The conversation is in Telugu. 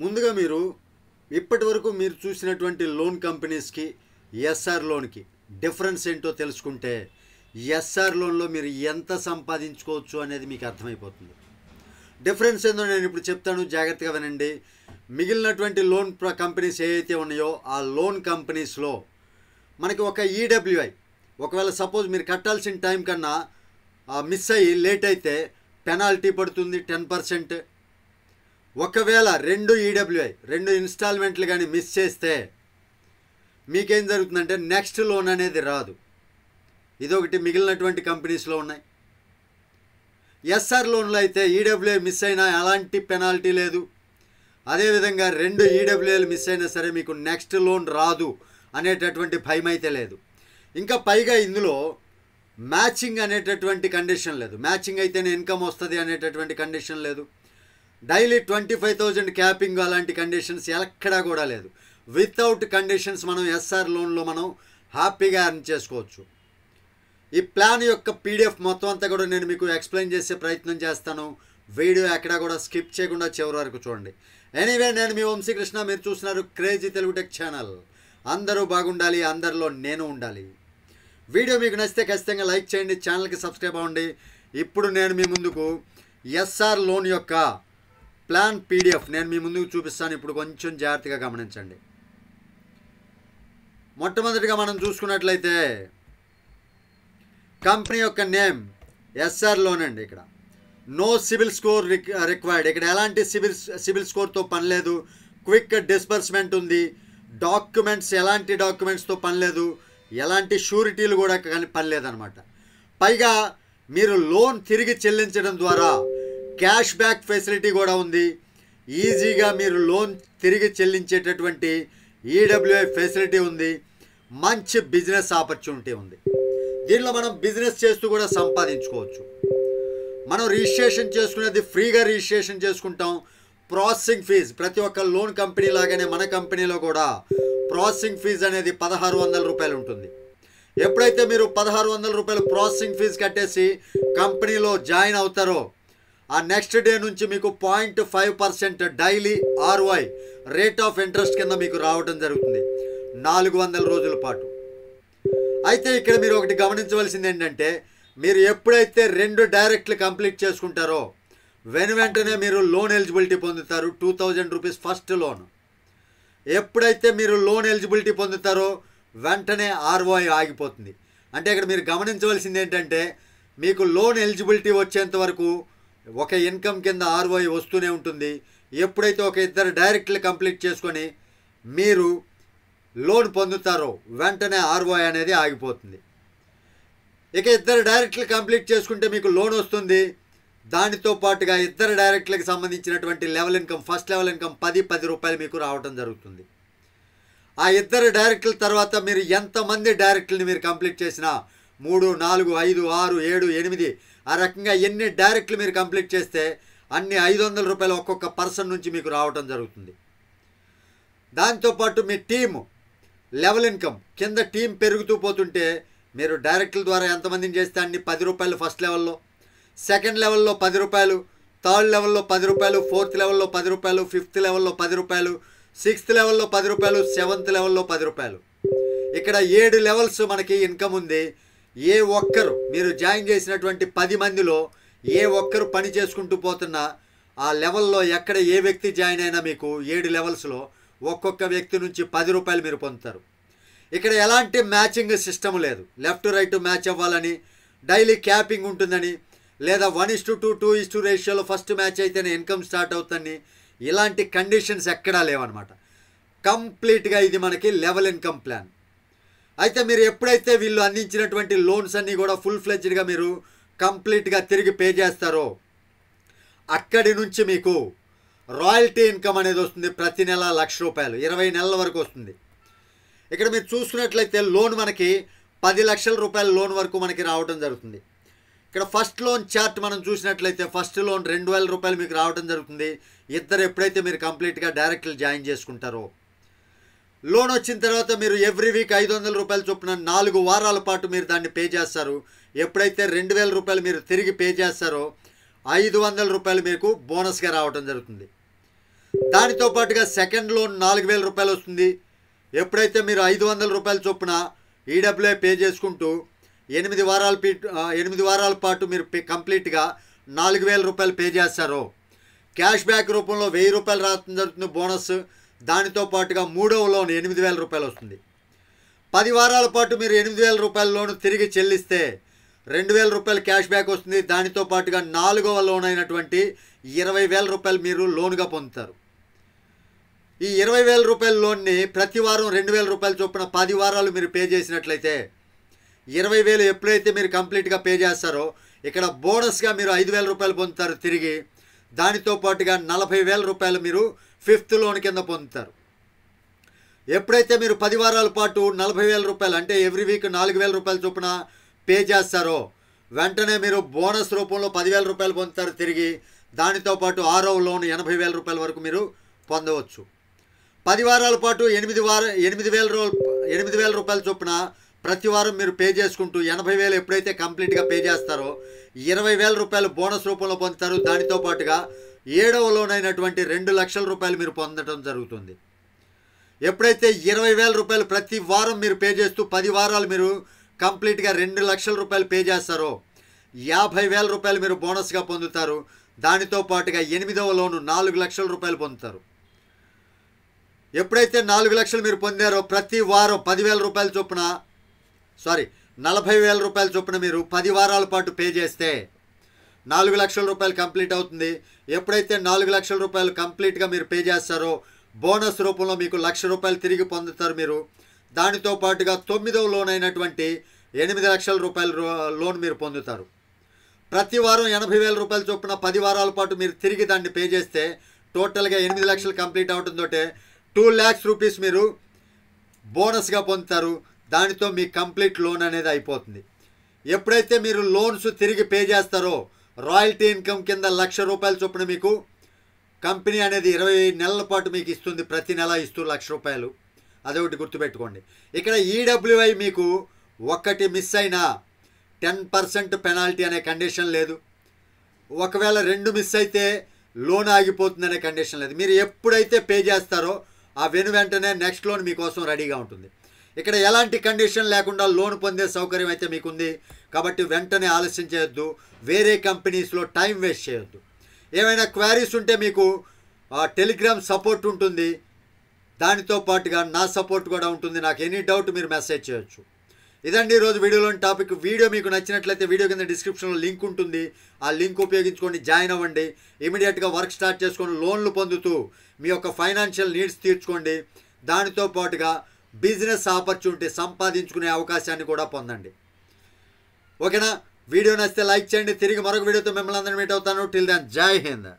ముందుగా మీరు ఇప్పటివరకు మీరు చూసినటువంటి లోన్ కంపెనీస్కి ఎస్ఆర్ లోన్కి డిఫరెన్స్ ఏంటో తెలుసుకుంటే ఎస్ఆర్ లోన్లో మీరు ఎంత సంపాదించుకోవచ్చు అనేది మీకు అర్థమైపోతుంది. డిఫరెన్స్ ఏందో నేను ఇప్పుడు చెప్తాను, జాగ్రత్తగా వినండి. మిగిలినటువంటి లోన్ కంపెనీస్ ఏవైతే ఉన్నాయో ఆ లోన్ కంపెనీస్లో మనకి ఒక ఈడబ్ల్యూఐ, ఒకవేళ సపోజ్ మీరు కట్టాల్సిన టైం కన్నా మిస్ అయ్యి లేట్ అయితే పెనాల్టీ పడుతుంది 10%. ఒకవేళ రెండు ఈడబ్ల్యూఐ రెండు ఇన్స్టాల్మెంట్లు కానీ మిస్ చేస్తే మీకేం జరుగుతుందంటే నెక్స్ట్ లోన్ అనేది రాదు. ఇదొకటి మిగిలినటువంటి కంపెనీస్లో ఉన్నాయి. ఎస్ఆర్ లోన్లో అయితే ఈడబ్ల్యూఐ మిస్ అయినా ఎలాంటి పెనాల్టీ లేదు. అదేవిధంగా రెండు ఈడబ్ల్యూఐలు మిస్ అయినా సరే మీకు నెక్స్ట్ లోన్ రాదు అనేటటువంటి భయం అయితే లేదు. ఇంకా పైగా ఇందులో మ్యాచింగ్ అనేటటువంటి కండిషన్ లేదు. మ్యాచింగ్ అయితేనే ఇన్కమ్ వస్తుంది అనేటటువంటి కండిషన్ లేదు. డైలీ 25,000 క్యాపింగ్ అలాంటి కండిషన్స్ ఎక్కడా కూడా లేదు. వితౌట్ కండిషన్స్ మనం ఎస్ఆర్ లోన్లో మనం హ్యాపీగా ఎర్న్ చేసుకోవచ్చు. ఈ ప్లాన్ యొక్క పీడిఎఫ్ మొత్తం అంతా కూడా నేను మీకు ఎక్స్ప్లెయిన్ చేసే ప్రయత్నం చేస్తాను. వీడియో ఎక్కడా కూడా స్కిప్ చేయకుండా చివరి వరకు చూడండి. ఎనీవే, నేను మీ వంశీకృష్ణ, మీరు చూస్తున్నారు క్రేజీ తెలుగు టెక్ ఛానల్. అందరూ బాగుండాలి, అందరిలో నేను ఉండాలి. వీడియో మీకు నచ్చితే ఖచ్చితంగా లైక్ చేయండి, ఛానల్కి సబ్స్క్రైబ్ అవ్వండి. ఇప్పుడు నేను మీ ముందుకు ఎస్ఆర్ లోన్ యొక్క ప్లాన్ పీడిఎఫ్ నేను మీ ముందుకు చూపిస్తాను. ఇప్పుడు కొంచెం జాగ్రత్తగా గమనించండి. మొట్టమొదటిగా మనం చూసుకున్నట్లయితే కంపెనీ యొక్క నేమ్ ఎస్ఆర్ లోన్ అండి. ఇక్కడ నో సిబిల్ స్కోర్ రిక్వైర్డ్. ఇక్కడ ఎలాంటి సిబిల్ స్కోర్తో పని లేదు. క్విక్ డిస్బర్స్మెంట్ ఉంది. డాక్యుమెంట్స్ ఎలాంటి డాక్యుమెంట్స్తో పని లేదు. ఎలాంటి షూరిటీలు కూడా పని లేదనమాట. పైగా మీరు లోన్ తిరిగి చెల్లించడం ద్వారా క్యాష్ బ్యాక్ ఫెసిలిటీ కూడా ఉంది. ఈజీగా మీరు లోన్ తిరిగి చెల్లించేటటువంటి ఈడబ్ల్యూఐ ఫెసిలిటీ ఉంది. మంచి బిజినెస్ ఆపర్చునిటీ ఉంది. దీనిలో మనం బిజినెస్ చేస్తూ కూడా సంపాదించుకోవచ్చు. మనం రిజిస్ట్రేషన్ చేసుకునేది ఫ్రీగా రిజిస్ట్రేషన్ చేసుకుంటాం. ప్రాసెసింగ్ ఫీజు ప్రతి ఒక్క లోన్ కంపెనీ లాగానే మన కంపెనీలో కూడా ప్రాసెసింగ్ ఫీజు అనేది 1,600 రూపాయలు ఉంటుంది. ఎప్పుడైతే మీరు 1,600 రూపాయలు ప్రాసెసింగ్ ఫీజు కట్టేసి కంపెనీలో జాయిన్ అవుతారో ఆ నెక్స్ట్ డే నుంచి మీకు 0.5% daily ROI rate of interest కింద మీకు రావడం జరుగుతుంది 400 రోజుల పాటు. అయితే ఇక్కడ మీరు ఒకటి గమనించవలసింది ఏంటంటే, మీరు ఎప్పుడైతే 2 డైరెక్ట్లు కంప్లీట్ చేసుకుంటారో వెంటనే మీరు లోన్ ఎలిజిబిలిటీ పొందుతారు. 2,000 రూపీస్ ఫస్ట్ లోన్. ఎప్పుడైతే మీరు లోన్ ఎలిజిబిలిటీ పొందుతారో వెంటనే ఆర్ఓఐ ఆగిపోతుంది. అంటే ఇక్కడ మీరు గమనించవలసింది ఏంటంటే, మీకు లోన్ ఎలిజిబిలిటీ వచ్చేంత వరకు ఒక ఇన్కమ్ కింద ఆర్ఓఐ వస్తూనే ఉంటుంది. ఎప్పుడైతే ఒక 2 డైరెక్ట్లు కంప్లీట్ చేసుకొని మీరు లోన్ పొందుతారో వెంటనే ఆర్ఓఐ అనేది ఆగిపోతుంది. ఇక 2 డైరెక్ట్లు కంప్లీట్ చేసుకుంటే మీకు లోన్ వస్తుంది. దానితో పాటుగా 2 డైరెక్ట్లకు సంబంధించినటువంటి level income, first level income 10 రూపాయలు మీకు రావడం జరుగుతుంది. ఆ 2 డైరెక్ట్ల తర్వాత మీరు ఎంతమంది డైరెక్ట్లని మీరు కంప్లీట్ చేసినా 3, 4, 5, 6, 7, 8 ఆ రకంగా ఎన్ని డైరెక్ట్లు మీరు కంప్లీట్ చేస్తే అన్ని 500 రూపాయలు ఒక్కొక్క పర్సన్ నుంచి మీకు రావడం జరుగుతుంది. దాంతోపాటు మీ టీము లెవెల్ ఇన్కమ్ కింద టీం పెరుగుతూ పోతుంటే మీరు డైరెక్ట్ల ద్వారా ఎంతమందిని చేస్తే అన్ని 10 రూపాయలు ఫస్ట్ లెవెల్లో, సెకండ్ లెవెల్లో 10 రూపాయలు, థర్డ్ లెవెల్లో 10 రూపాయలు, ఫోర్త్ లెవెల్లో 10 రూపాయలు, ఫిఫ్త్ లెవెల్లో 10 రూపాయలు, సిక్స్త్ లెవెల్లో 10 రూపాయలు, సెవెంత్ లెవెల్లో 10 రూపాయలు. ఇక్కడ 7 లెవెల్స్ మనకి ఇన్కమ్ ఉంది. ఏ ఒక్కరు మీరు జాయిన్ చేసినటువంటి 10 మందిలో ఏ ఒక్కరు పని చేసుకుంటూ పోతున్నా ఆ లెవెల్లో ఎక్కడ ఏ వ్యక్తి జాయిన్ అయినా మీకు 7 లెవెల్స్లో ఒక్కొక్క వ్యక్తి నుంచి 10 రూపాయలు మీరు పొందుతారు. ఇక్కడ ఎలాంటి మ్యాచింగ్ సిస్టమ్ లేదు. లెఫ్ట్ రైట్ మ్యాచ్ అవ్వాలని, డైలీ క్యాపింగ్ ఉంటుందని, లేదా 1:2, 2 రేషియోలో ఫస్ట్ మ్యాచ్ అయితేనే ఇన్కమ్ స్టార్ట్ అవుతుందని ఇలాంటి కండిషన్స్ ఎక్కడా లేవన్నమాట. కంప్లీట్గా ఇది మనకి లెవెల్ ఇన్కమ్ ప్లాన్. అయితే మీరు ఎప్పుడైతే వీళ్ళు అందించినటువంటి లోన్స్ అన్నీ కూడా ఫుల్ ఫ్లెడ్జ్డ్గా మీరు కంప్లీట్గా తిరిగి పే చేస్తారో అక్కడి నుంచి మీకు రాయల్టీ ఇన్కమ్ అనేది వస్తుంది. ప్రతి నెల 1,00,000 రూపాయలు 20 నెలల వరకు వస్తుంది. ఇక్కడ మీరు చూసుకున్నట్లయితే లోన్ మనకి 10 లక్షల రూపాయల లోన్ వరకు మనకి రావడం జరుగుతుంది. ఇక్కడ ఫస్ట్ లోన్ చార్ట్ మనం చూసినట్లయితే ఫస్ట్ లోన్ 2,000 రూపాయలు మీకు రావడం జరుగుతుంది. ఎప్పుడైతే మీరు కంప్లీట్గా డైరెక్ట్లు జాయిన్ చేసుకుంటారో లోన్ వచ్చిన తర్వాత మీరు ఎవ్రీ వీక్ 500 రూపాయలు చొప్పున 4 వారాల పాటు మీరు దాన్ని పే చేస్తారు. ఎప్పుడైతే 2,000 రూపాయలు మీరు తిరిగి పే చేస్తారో 500 రూపాయలు మీకు బోనస్గా రావడం జరుగుతుంది. దానితో పాటుగా సెకండ్ లోన్ 4000 రూపాయలు వస్తుంది. ఎప్పుడైతే మీరు 500 రూపాయల చొప్పున ఈడబ్ల్యూఐ పే చేసుకుంటూ 8 వారాల పాటు మీరు కంప్లీట్గా 4000 రూపాయలు పే చేస్తారో క్యాష్ బ్యాక్ రూపంలో 1000 రూపాయలు రావడం జరుగుతుంది బోనస్. దానితో పాటుగా మూడవ లోన్ 8000 రూపాయలు వస్తుంది. 10 వారాల పాటు మీరు 8000 రూపాయల లోన్ తిరిగి చెల్లిస్తే 2000 రూపాయలు క్యాష్ బ్యాక్ వస్తుంది. దానితో పాటుగా 4వ లోన్ అయినటువంటి 20000 రూపాయలు మీరు లోన్గా పొందుతారు. ఈ 20000 రూపాయల లోన్ని ప్రతి వారం 2000 రూపాయల చొప్పున 10 వారాలు మీరు పే చేసినట్లయితే 20000 ఎప్పుడైతే మీరు కంప్లీట్గా పే చేస్తారో ఇక్కడ బోనస్గా మీరు 5000 రూపాయలు పొందుతారు తిరిగి. దానితో పాటుగా 40000 రూపాయలు మీరు 5th లోన్ కింద పొందుతారు. ఎప్పుడైతే మీరు 10 వారాల పాటు 40000 రూపాయలు అంటే ఎవ్రీ వీక్ 4000 రూపాయల చొప్పున పే చేస్తారో వెంటనే మీరు బోనస్ రూపంలో 10000 రూపాయలు పొందుతారు తిరిగి. దానితో పాటు 6వ లోన్ 80000 రూపాయల వరకు మీరు పొందవచ్చు. 10 వారాల పాటు 8000 రూపాయల చొప్పున ప్రతి వారం మీరు పే చేసుకుంటూ 80000 ఎప్పుడైతే కంప్లీట్గా పే చేస్తారో 20000 రూపాయలు బోనస్ రూపంలో పొందుతారు. దానితో పాటుగా 7వ లోన్ అయినటువంటి 2 లక్షల రూపాయలు మీరు పొందడం జరుగుతుంది. ఎప్పుడైతే 20000 రూపాయలు ప్రతి వారం మీరు పే చేస్తూ 10 వారాలు మీరు కంప్లీట్గా 2 లక్షల రూపాయలు పే చేస్తారో 50000 రూపాయలు మీరు బోనస్గా పొందుతారు. దానితో పాటుగా 8వ లోను 4 లక్షల రూపాయలు పొందుతారు. ఎప్పుడైతే 4 లక్షలు మీరు పొందారో ప్రతి వారం 40000 రూపాయల చొప్పున మీరు 10 వారాల పాటు పే చేస్తే 4 లక్షల రూపాయలు కంప్లీట్ అవుతుంది. ఎప్పుడైతే 4 లక్షల రూపాయలు కంప్లీట్గా మీరు పే చేస్తారో బోనస్ రూపంలో మీకు 1,00,000 రూపాయలు తిరిగి పొందుతారు మీరు. దానితో పాటుగా 9వ లోన్ అయినటువంటి 8 లక్షల రూపాయల లోన్ మీరు పొందుతారు. ప్రతి వారం 80000 రూపాయల చొప్పున 10 వారాల పాటు మీరు తిరిగి దాన్ని పే చేస్తే టోటల్గా 8 లక్షలు కంప్లీట్ అవడంతో 2 lakhs రూపీస్ మీరు బోనస్గా పొందుతారు. దానితో మీ కంప్లీట్ లోన్ అనేది అయిపోతుంది. ఎప్పుడైతే మీరు లోన్స్ తిరిగి పే చేస్తారో రాయల్టీ ఇన్కమ్ కింద 1,00,000 రూపాయల చొప్పున మీకు కంపెనీ అనేది 20 నెలల పాటు మీకు ఇస్తుంది. ప్రతి నెల ఇస్తూ 1,00,000 రూపాయలు. అదొకటి గుర్తుపెట్టుకోండి. ఇక్కడ ఈడబ్ల్యూఐ మీకు ఒక్కటి మిస్ అయినా 10% పెనాల్టీ అనే కండిషన్ లేదు. ఒకవేళ 2 మిస్ అయితే లోన్ ఆగిపోతుంది అనే కండిషన్ లేదు. మీరు ఎప్పుడైతే పే చేస్తారో ఆ వెంటనే నెక్స్ట్ లోన్ మీకోసం రెడీగా ఉంటుంది. ఇక్కడ ఎలాంటి కండిషన్ లేకుండా లోన్ పొందే సౌకర్యం అయితే మీకుంది. కాబట్టి వెంటనే ఆలస్యం చేయొద్దు. వేరే కంపెనీస్లో టైం వేస్ట్ చేయొద్దు. ఏమైనా క్వారీస్ ఉంటే మీకు టెలిగ్రామ్ సపోర్ట్ ఉంటుంది. దానితో పాటుగా నా సపోర్ట్ కూడా ఉంటుంది. నాకు ఎనీ డౌట్ మీరు మెసేజ్ చేయొచ్చు. ఇదండి ఈరోజు వీడియోలోని టాపిక్. వీడియో మీకు నచ్చినట్లయితే వీడియో కింద డిస్క్రిప్షన్లో లింక్ ఉంటుంది. ఆ లింక్ ఉపయోగించుకొని జాయిన్ అవ్వండి. ఇమీడియట్గా వర్క్ స్టార్ట్ చేసుకొని లోన్లు పొందుతూ మీ యొక్క ఫైనాన్షియల్ నీడ్స్ తీర్చుకోండి. దానితో పాటుగా బిజినెస్ ఆపర్చునిటీ సంపాదించుకునే అవకాశాన్ని కూడా పొందండి. ఓకేనా? వీడియో నచ్చితే లైక్ చేయండి. తిరిగి మరొక వీడియోతో మిమ్మల్ని అందరినీ మీట్ అవుతాను. టిల్ దెన్ జై హింద్.